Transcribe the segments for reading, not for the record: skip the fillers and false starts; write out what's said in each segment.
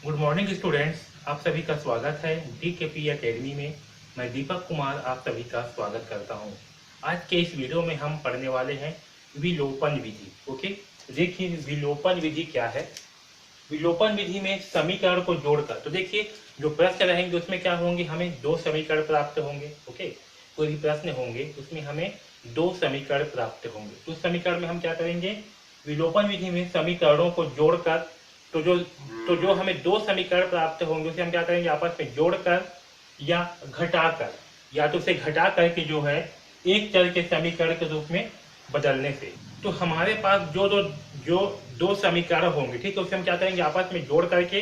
Good morning students, आप सभी का स्वागत है DKP एकेडमी में। मैं दीपक कुमार आप सभी का स्वागत करता हूं। आज के इस वीडियो में हम पढ़ने वाले हैं विलोपन विधि। ओके, देखिए विलोपन विधि क्या है। विलोपन विधि में समीकरण को जोड़कर, तो देखिए जो प्रश्न रहेंगे उसमें क्या होंगे, हमें दो समीकरण प्राप्त होंगे। ओके, कोई भी प्रश्न होंगे उसमें हमें दो समीकरण प्राप्त होंगे। तो उस समीकरण में हम क्या करेंगे, विलोपन विधि में समीकरणों को जोड़कर, तो जो हमें दो समीकरण प्राप्त होंगे उसे हम क्या करेंगे, आपस में जोड़कर या घटाकर, या तो उसे घटा करके जो है एक चर के समीकरण के रूप में बदलने से। तो हमारे पास जो दो समीकरण होंगे, ठीक है, उसे हम क्या करेंगे, आपस में जोड़ करके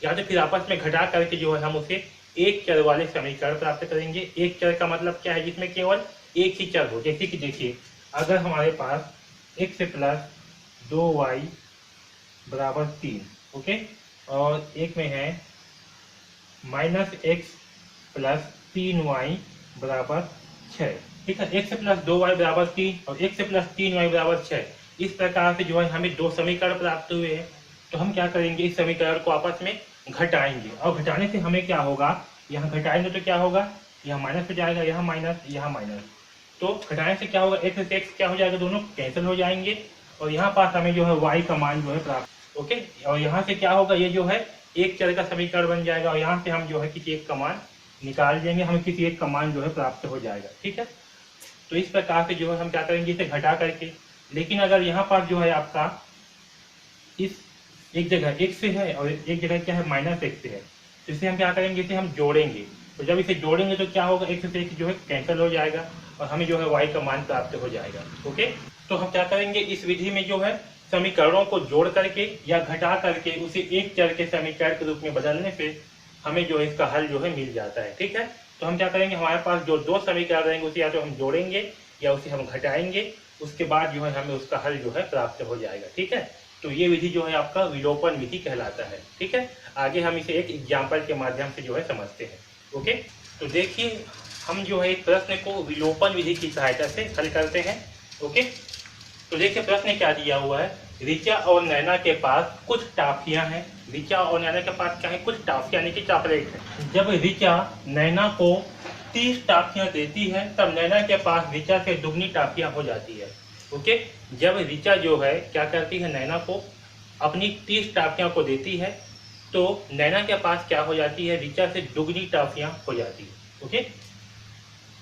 या तो फिर आपस में घटा करके जो है हम उसे एक चर वाले समीकरण प्राप्त करेंगे। एक चर का मतलब क्या है, जिसमें केवल एक ही चर हो। जैसे कि देखिए, अगर हमारे पास x प्लस 2y बराबर 3, ओके, और एक में है -x प्लस 3y बराबर 6, ठीक है। x प्लस 2y बराबर 3 और x प्लस 3y बराबर 6, इस प्रकार से जो है हमें दो समीकरण प्राप्त हुए हैं। तो हम क्या करेंगे, इस समीकरण को आपस में घटाएंगे, और घटाने से हमें क्या होगा, यहाँ घटाएंगे तो क्या होगा, यहाँ माइनस हो जाएगा, यहाँ माइनस, यहाँ माइनस। तो घटाने से क्या होगा, x से x क्या हो जाएगा, दोनों कैंसिल हो जाएंगे, और यहाँ पास हमें जो है y का मान जो है प्राप्त। ओके, और यहाँ से क्या होगा, ये जो है एक चर का समीकरण बन जाएगा, और यहाँ से हम जो है किसी एक का मान निकाल देंगे, हमें किसी एक का मान जो है प्राप्त हो जाएगा। ठीक है, तो इस प्रकार से जो है हम क्या करेंगे, इसे घटा करके। लेकिन अगर यहाँ पर जो है आपका इस एक जगह x से है और एक जगह क्या है, -x से है, तो इसे हम क्या करेंगे, इसे हम जोड़ेंगे। तो जब इसे जोड़ेंगे तो क्या होगा, x से x जो है कैंसिल हो जाएगा और हमें जो है y का मान प्राप्त हो जाएगा। ओके, तो हम क्या करेंगे, इस विधि में जो है समीकरणों को जोड़ करके या घटा करके उसे एक चर के समीकरण के रूप में बदलने से हमें जो है इसका हल जो है मिल जाता है। ठीक है, तो हम क्या करेंगे, हमारे पास जो दो समीकरण रहेंगे उसे या तो हम जोड़ेंगे या उसे हम घटाएंगे, उसके बाद जो है हमें उसका हल जो है प्राप्त हो जाएगा। ठीक है, तो ये विधि जो है आपका विलोपन विधि कहलाता है। ठीक है, आगे हम इसे एक एग्जाम्पल के माध्यम से जो है समझते हैं। ओके, तो देखिए हम जो है एक प्रश्न को विलोपन विधि की सहायता से हल करते हैं। ओके, तो देखिए प्रश्न क्या दिया हुआ है, ऋचा और नैना के पास कुछ टाफियां हैं। ऋचा और नैना के पास क्या है, कुछ टाफियां यानी कि चॉकलेट है। जब ऋचा नैना को 30 टाफियां देती है तब नैना के पास ऋचा से दुगनी टाफियां हो जाती है। ओके, जब ऋचा जो है क्या करती है, नैना को अपनी 30 टाफियां को देती है तो नैना के पास क्या हो जाती है, ऋचा से दुगनी टाफियां हो जाती है। ओके,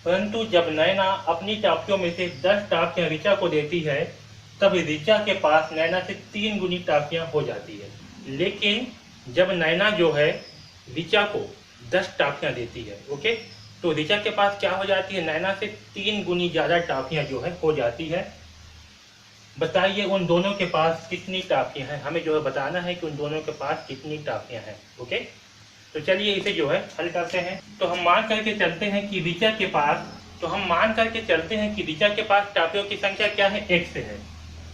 परंतु जब नैना अपनी टाफियों में से 10 टाफियां ऋचा को देती है तब ऋचा के पास नैना से 3 गुनी टाफियां हो जाती है। लेकिन जब नैना जो है ऋचा को 10 टाफियां देती है, ओके, तो ऋचा के पास क्या हो जाती है, नैना से 3 गुनी ज्यादा टाफियां जो है हो जाती है। बताइए उन दोनों के पास कितनी टाफियां हैं, हमें जो है बताना है कि उन दोनों के पास कितनी टाफियां हैं। ओके, तो चलिए इसे जो है हल करते हैं। तो हम मान करके चलते हैं कि ऋचा के पास, टाफियों की संख्या क्या है, x है।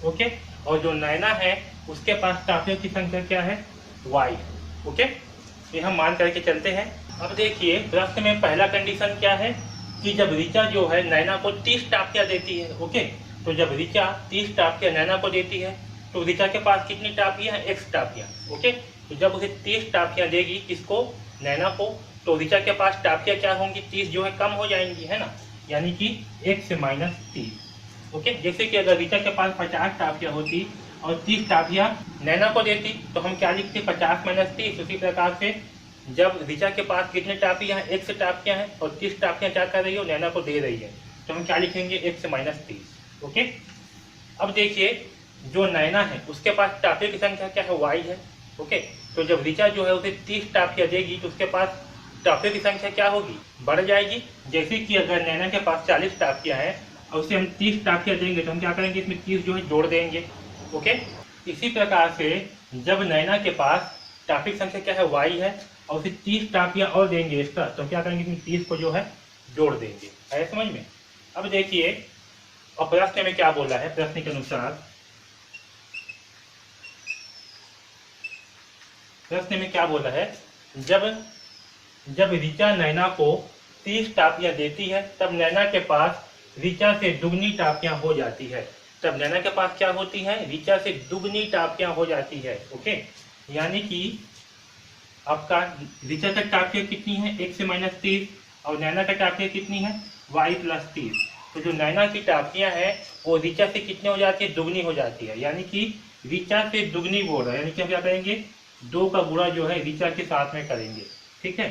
ओके, और जो नैना है उसके पास टाफियों की संख्या क्या है, y है। ओके, ये हम मान करके चलते हैं। अब देखिए प्रश्न में पहला कंडीशन क्या है कि जब ऋचा जो है नैना को 30 टाफियां देती है। ओके, तो जब ऋचा 30 टाफियां नैना को देती है तो ऋचा के पास कितनी टाफियां हैं, x टाफियां। ओके, तो जब उसे 30 टाफियां देगी, किसको, नैना को, तो ऋचा के पास टाफियां क्या होंगी, 30 जो है कम हो जाएंगी, है ना, यानी कि x - 30। ओके, जैसे कि अगर ऋचा के पास 50 टाफियां होती और 30 टाफियां नैना को देती तो हम क्या लिखते, 50 - 30। उसी प्रकार से जब ऋचा के पास कितने टाफियां हैं, x टाफियां हैं, और 30 टाफियां क्या कर रही है, नैना को दे रही है, तो हम क्या लिखेंगे, x - 30। ओके, अब देखिए जो नैना है उसके पास टाफियों की संख्या क्या है, y है। ओके, तो जब ऋचा जो है उसे 30 टाफियां देगी तो उसके पास टाफियों की संख्या क्या होगी, बढ़ जाएगी। जैसे कि अगर नैना के पास 40 टाफियां हैं और उसे हम 30 टाफियां देंगे तो हम क्या करेंगे, इसमें 30 जो है जोड़ देंगे। ओके, इसी प्रकार से जब नैना के पास टाफी की संख्या क्या है, y है, और उसे 30 टाफियां और देंगे एक्स्ट्रा, तो हम क्या करेंगे, इसमें 30 को जो है जोड़ देंगे। है समझ में। अब देखिए और प्रश्न में क्या बोला है, प्रश्न के अनुसार प्रश्न में क्या बोला है, जब ऋचा नैना को 30 टाफियां देती है तब नैना के पास ऋचा से दुगनी टाफियां हो जाती है। तब नैना के पास क्या होती है, ऋचा से दुगनी टाफियां हो जाती है। ओके, यानी कि आपका ऋचा तक टापियां कितनी है, 1 से -30, और नैना तक टापियां कितनी है, y + 30। तो जो नैना की टापियां है वो ऋचा से कितने हो जाती है, दुगनी हो जाती है, यानी कि ऋचा से दुगनी बोल रहा है, यानी कि हम क्या करेंगे, 2 का गुणा जो है ऋचा के साथ में करेंगे। ठीक है,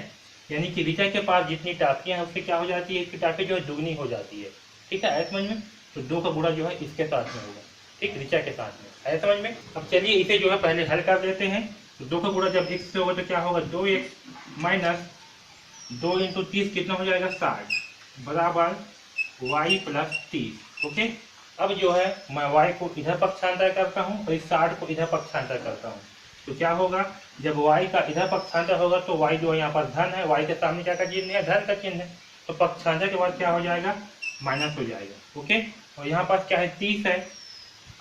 यानी कि ऋचा के पास जितनी टापियां है उससे क्या हो जाती है, इसकी टापियां जो है दुगनी हो जाती है। ठीक है, समझ में। तो 2 का गुणा जो है इसके साथ में होगा, ठीक, ऋचा के साथ में, है समझ में। अब चलिए इसे जो है पहले हल कर देते हैं। तो 2 का गुणा जब x से होगा तो क्या होगा, 2x - 2 × 30 कितना हो जाएगा, 60 बराबर y + 30। ओके, अब जो है मैं y को इधर पक्षांतर करता हूँ और इस 60 को इधर पक्षांतर करता हूँ। तो क्या होगा, जब y का इधर पक्षांतर होगा तो y जो है यहाँ पर धन है, y के सामने क्या का चिन्ह है, धन का चिन्ह है, तो पक्षांतर के बाद क्या हो जाएगा, माइनस हो जाएगा। ओके, और यहाँ पास क्या है, 30 है।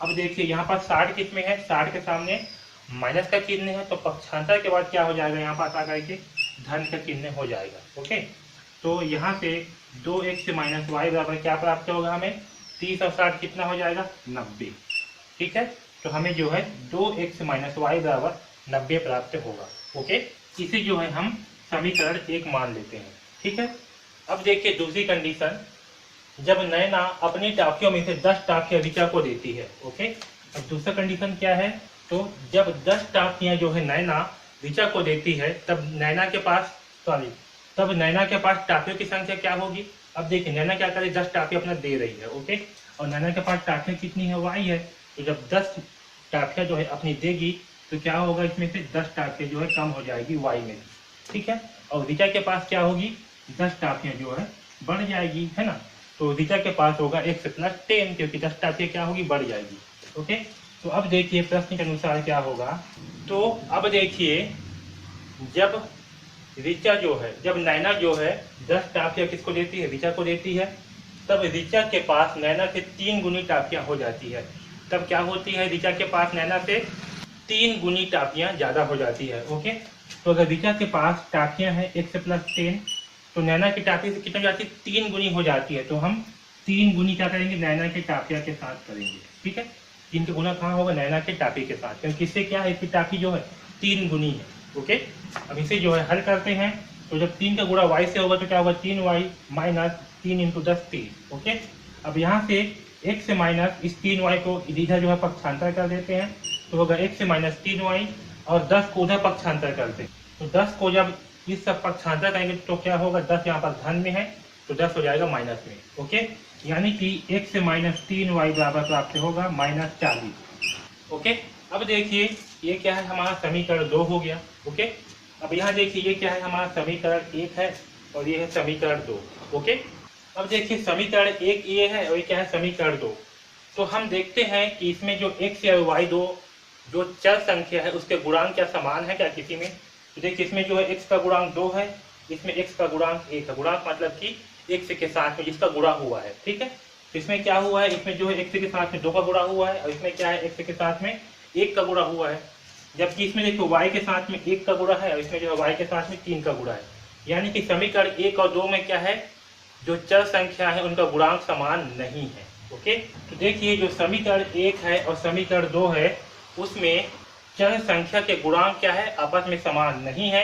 अब देखिए यहाँ पर 60 किस में है, 60 के सामने माइनस का चिन्ह है, तो पक्षांतर के बाद क्या हो जाएगा, यहाँ पास आकर के धन का चिन्ह हो जाएगा। ओके, तो यहाँ से 2x से -y बराबर क्या प्राप्त होगा हमें, 30 और 60 कितना हो जाएगा, 90। ठीक है, तो हमें जो है 2x - y बराबर 90 प्राप्त होगा। ओके, इसे जो है हम समीकरण 1 मान लेते हैं। ठीक है, अब देखिए दूसरी कंडीशन, जब नैना अपनी टाफियों में से 10 टाफियां ऋचा को देती है। ओके, अब दूसरा कंडीशन क्या है, तो जब 10 टाफियां जो है नैना ऋचा को देती है तब नैना के पास टाफियों की संख्या क्या होगी। अब देखिए नैना क्या करे, 10 टाफियां अपना दे रही है। ओके, और नैना के पास टाफियां कितनी है, y है। तो जब 10 टाफियां जो है अपनी देगी तो क्या होगा, इसमें से 10 टाफियां जो है कम हो जाएगी y में। ठीक है, और ऋचा के पास क्या होगी, 10 टाफियां जो है बढ़ जाएगी, है ना। तो ऋचा के पास होगा x + 10, क्योंकि 10 टाफियां क्या होगी, बढ़ जाएगी। ओके, तो अब देखिए प्रश्न के अनुसार क्या होगा। तो अब देखिए जब ऋचा जो है, जब नैना जो है 10 टाफियां किसको देती है, ऋचा को देती है, तब ऋचा के पास नैना से 3 गुनी टाफियां हो जाती है। तब क्या होती है, ऋचा के पास नैना से 3 गुनी टाफियां ज्यादा हो जाती है। ओके, तो अगर ऋचा के पास टाफियां है x + 10, तो नैना की टाफिया से कितना जाती है, 3 गुनी हो जाती है। तो हम 3 गुनी क्या करेंगे, नैना की टाफिया के साथ करेंगे। ठीक है, 3 का गुना कहाँ होगा, नैना के टाफी के साथ, क्योंकि इससे क्या है, इसकी टाफी जो है 3 गुनी है। ओके, अब इसे जो है हल करते हैं। तो जब 3 का गुणा y से होगा तो क्या होगा, 3y - 3 × 10 30। ओके, अब यहाँ से x से माइनस इस 3y को इधर जो है पक्षांतर कर देते हैं, तो होगा x से -3y, और 10 को उधर पक्षांतर करते हैं। तो 10 को जब इस सब पक्षांतर करेंगे तो क्या होगा, 10 यहाँ पर धन में है तो 10 हो जाएगा माइनस में। ओके, यानी कि x से -3y बराबर प्राप्त होगा -40। ओके, अब देखिए ये क्या है, हमारा समीकरण 2 हो गया। ओके, अब यहाँ देखिए ये क्या है, हमारा समीकरण 1 है और ये है समीकरण 2। ओके, अब देखिए समीकरण 1 ये है और ये क्या है, समीकरण 2। तो हम देखते हैं कि इसमें जो x या y दो जो चर संख्या है उसके गुणांक क्या समान है क्या किसी में। तो देखिए इसमें जो है x का गुणांक 2 है, इसमें x का गुणांक 1 है। गुणांक मतलब कि x के साथ में जिसका गुणा हुआ है। ठीक है, तो इसमें क्या हुआ है, इसमें जो है x के साथ में 2 का गुणा हुआ है और इसमें क्या है, x के साथ में 1 का गुणा हुआ है। जबकि इसमें देखो y के साथ में 1 का गुणा है और इसमें जो है y के साथ में 3 का गुणा है। यानी कि समीकरण 1 और 2 में क्या है, जो चर संख्या है उनका गुणांक समान नहीं है। ओके, तो देखिए जो समीकरण 1 है और समीकरण 2 है उसमें चर संख्या के गुणांक क्या है, आपस में समान नहीं है।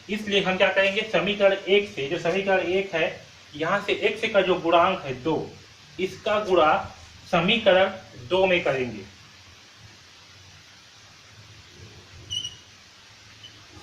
इसलिए हम क्या करेंगे, समीकरण 1 से, जो समीकरण 1 है यहाँ से x का जो गुणांक है 2, इसका गुणा समीकरण 2 में करेंगे।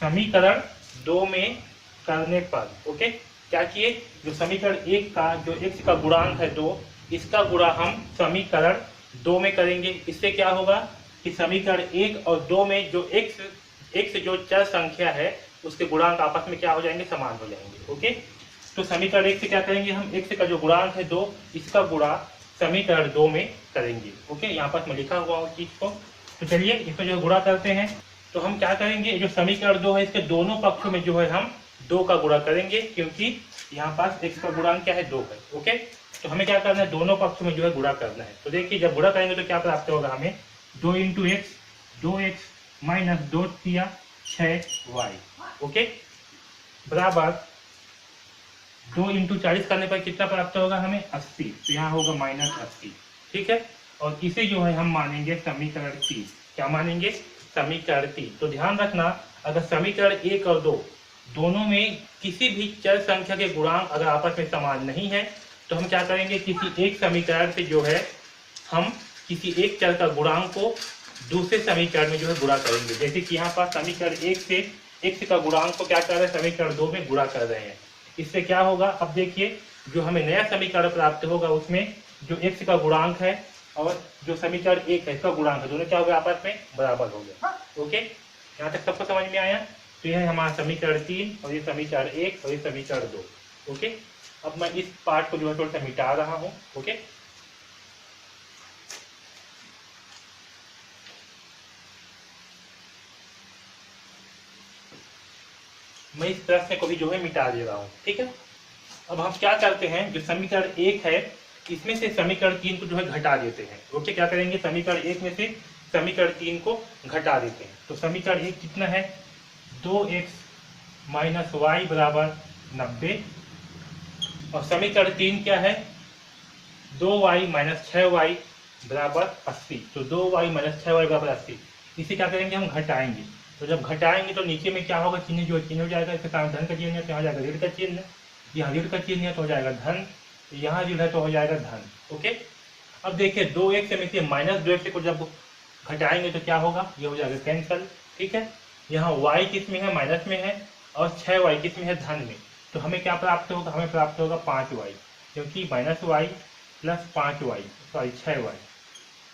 समीकरण 2 में करने पर ओके क्या किए, जो समीकरण 1 का जो x का गुणांक है 2, इसका गुणा हम समीकरण 2 में करेंगे। इससे क्या होगा कि समीकरण 1 और 2 में जो x जो चर संख्या है उसके गुणांक आपस में क्या हो जाएंगे, समान हो जाएंगे। ओके, तो समीकरण 1 से क्या करेंगे हम, x का जो गुणांक है 2, इसका गुणा समीकरण 2 में करेंगे। ओके, यहाँ पर मैं लिखा हुआ उस चीज को। तो चलिए इसको जो गुणा करते हैं, तो हम क्या करेंगे, जो समीकरण 2 है इसके दोनों पक्षों में जो है हम 2 का गुणा करेंगे, क्योंकि यहाँ पास x का गुणांक क्या है, 2 है। ओके, तो हमें क्या करना है, दोनों पक्षों में जो है गुणा करना है। तो देखिए जब गुणा करेंगे तो क्या प्राप्त होगा हमें, 2 × x, 2x - 2 × 6y। ओके, बराबर 2 × 40 करने पर कितना प्राप्त होगा हमें, 80। तो यहाँ होगा -80। ठीक है, और इसे जो है हम मानेंगे समीकरण 3। क्या मानेंगे, समीकरण 3। तो ध्यान रखना अगर समीकरण 1 और 2 दोनों में किसी भी चर संख्या के गुणांक अगर आपस में समान नहीं है तो हम क्या करेंगे, किसी एक समीकरण से जो है हम किसी एक चर का गुणांक को दूसरे समीकरण में जो है गुणा करेंगे। जैसे कि यहाँ पर समीकरण 1 से x का गुणांक को क्या कर रहे हैं, समीकरण 2 में गुणा कर रहे हैं। इससे क्या होगा, अब देखिए जो हमें नया समीकरण प्राप्त होगा उसमें जो x का गुणांक है और जो समीकरण 1 है इसका गुणांक है, दोनों क्या हो गया, आपस में बराबर हो गया। ओके, यहाँ तक सबको समझ में आया। तो यह है हमारा समीकरण 3 और ये समीकरण 1 और ये समीकरण 2। ओके, अब मैं इस पार्ट को जो है थोड़ा सा मिटा रहा हूँ। ओके, मैं इस प्रश्न को भी जो है मिटा दे रहा हूँ। ठीक है, अब हम क्या करते हैं, जो समीकरण 1 है इसमें से समीकरण 3 को जो है घटा देते हैं। ओके, क्या करेंगे, समीकरण 1 में से समीकरण 3 को घटा देते हैं। तो समीकरण 1 कितना है, 2x माइनस वाई बराबर 90 और समीकरण 3 क्या है, 2y माइनस 6y बराबर 80। तो 2y माइनस 6y बराबर 80, इसे क्या करेंगे, हम घटाएंगे। तो जब घटाएंगे तो नीचे में क्या होगा, चिन्ह जो चेंज हो जाएगा। इसके सामने धन का चिन्ह है तो यहाँ जाएगा ऋण का चिन्ह, यहाँ ऋण का चिन्ह है तो हो जाएगा धन, यहाँ ऋण है तो हो जाएगा धन। ओके, अब देखिए 2x में से माइनस 2x को जब घटाएंगे तो क्या होगा, ये हो जाएगा कैंसल। ठीक है, यहाँ y किस में है, माइनस में है और 6y किस में है, धन में। तो हमें क्या प्राप्त होगा, हमें प्राप्त होगा 5y, क्योंकि minus y plus 5y sorry 6y,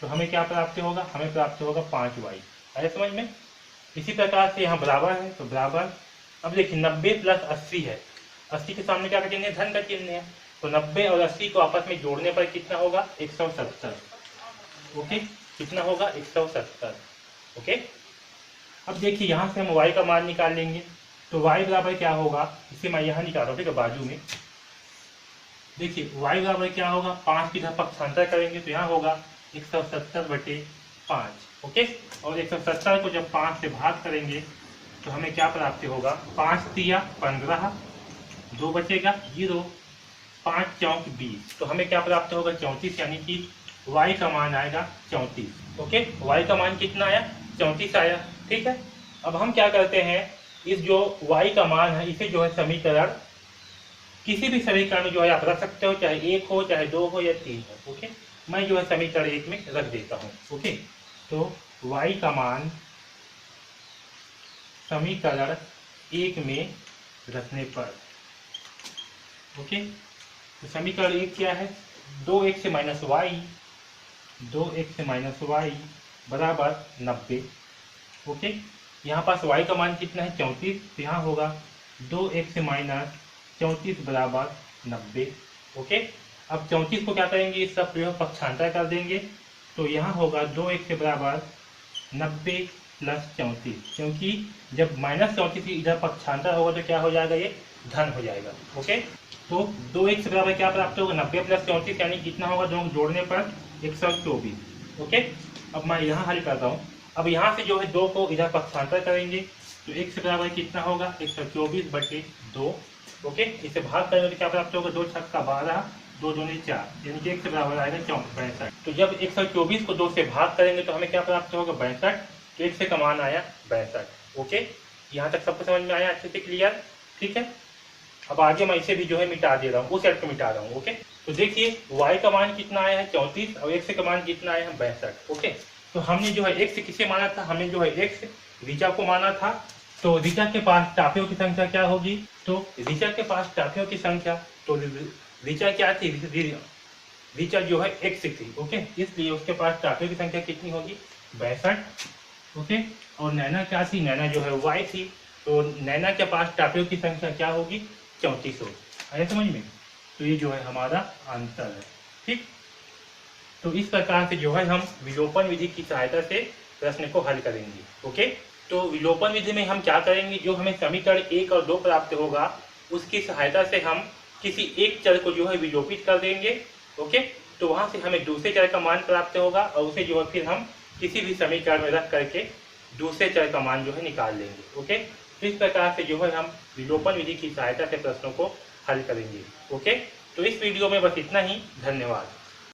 तो हमें क्या प्राप्त होगा, हमें प्राप्त होगा 5y। आया समझ में। इसी प्रकार से यहाँ बराबर है तो बराबर, अब देखिए 90 प्लस 80 है, 80 के सामने क्या चिन्ह है, धन का चिन्ह है। तो 90 और 80 को आपस में जोड़ने पर कितना होगा, 170। ओके, कितना होगा, 170। ओके, अब देखिए यहाँ से हम y का मान निकाल लेंगे। तो y बराबर क्या होगा, इसे मैं यहाँ निकाल रहा हूँ। ठीक है, बाजू में देखिए y बराबर क्या होगा, 5 की तरफ पक्षांतर करेंगे तो यहाँ होगा 170/5। ओके, और 170 को जब 5 से भाग करेंगे तो हमें क्या प्राप्त होगा, 5 तिया 15, 2 बचेगा 0, 5 चौक 20। तो हमें क्या प्राप्त होगा, 34, यानी कि y का मान आएगा 34। ओके, y का मान कितना आया, 34 आया। ठीक है, अब हम क्या करते हैं, इस जो y का मान है इसे जो है समीकरण किसी भी समीकरण में जो है आप रख सकते हो, चाहे 1 हो, चाहे 2 हो या 3 हो। ओके, मैं जो है समीकरण 1 में रख देता हूँ। ओके, तो y का मान समीकरण 1 में रखने पर, ओके, तो समीकरण 1 क्या है, 2x minus Y, 2x minus Y बराबर 90। ओके, यहाँ पास y का मान कितना है, 34, तो यहाँ होगा 2x माइनस 34 बराबर 90। ओके, अब 34 को क्या करेंगे, इस सब प्रयोग पक्षांतर कर देंगे तो यहाँ होगा 2x बराबर 90 प्लस 34, क्योंकि जब माइनस 34 इधर पक्षांतर होगा तो क्या हो जाएगा, ये धन हो जाएगा। ओके, तो 2x बराबर क्या प्राप्त होगा, 90 प्लस 34, यानी कितना होगा, दोनों जोड़ने पर 124। ओके, अब मैं यहाँ हल करता हूँ। अब यहाँ से जो है 2 को इधर पक्षांतर करेंगे तो x बराबर कितना होगा, 124/2। ओके, इसे भाग करेंगे तो क्या प्राप्त होगा, 2 छक्का 12, 2 दूनी 4, यानी कि x बराबर आएगा 64। तो जब 124 को 2 से भाग करेंगे तो हमें क्या प्राप्त होगा, 62। तो x का मान आया 62। ओके, यहाँ तक सबको समझ में आया, अच्छे से क्लियर। ठीक है, अब आगे मैं इसे भी जो है मिटा दे रहा हूँ, उस सेट को मिटा रहा हूँ। ओके, तो देखिए y का मान कितना आया है, 34, और x का मान कितना आया है, 62। ओके, तो हमने जो है x किसे माना था, हमने जो है x ऋचा को माना था। तो ऋचा के पास टापियों की संख्या क्या होगी, तो ऋचा के पास टापियों की संख्या, तो ऋचा क्या थी, ऋचा जो है x थी। ओके, इसलिए उसके पास टापियों की संख्या कितनी होगी, 62। ओके, और नैना क्या थी, नैना जो है y थी, तो नैना के पास टापियों की संख्या क्या होगी, 34 होगी। आया समझ में। तो ये जो है हमारा आंसर है। ठीक, तो इस प्रकार से जो है हम विलोपन विधि की सहायता से प्रश्न को हल करेंगे। ओके, तो विलोपन विधि में हम क्या करेंगे, जो हमें समीकरण 1 और 2 प्राप्त होगा उसकी सहायता से हम किसी एक चर को जो है विलोपित कर देंगे। ओके, तो वहां से हमें दूसरे चर का मान प्राप्त होगा और उसे जो है फिर हम किसी भी समीकरण में रख करके दूसरे चर का मान जो है निकाल लेंगे। ओके, तो इस प्रकार से जो है हम विलोपन विधि की सहायता से प्रश्नों को हल करेंगे। ओके, तो इस वीडियो में बस इतना ही। धन्यवाद।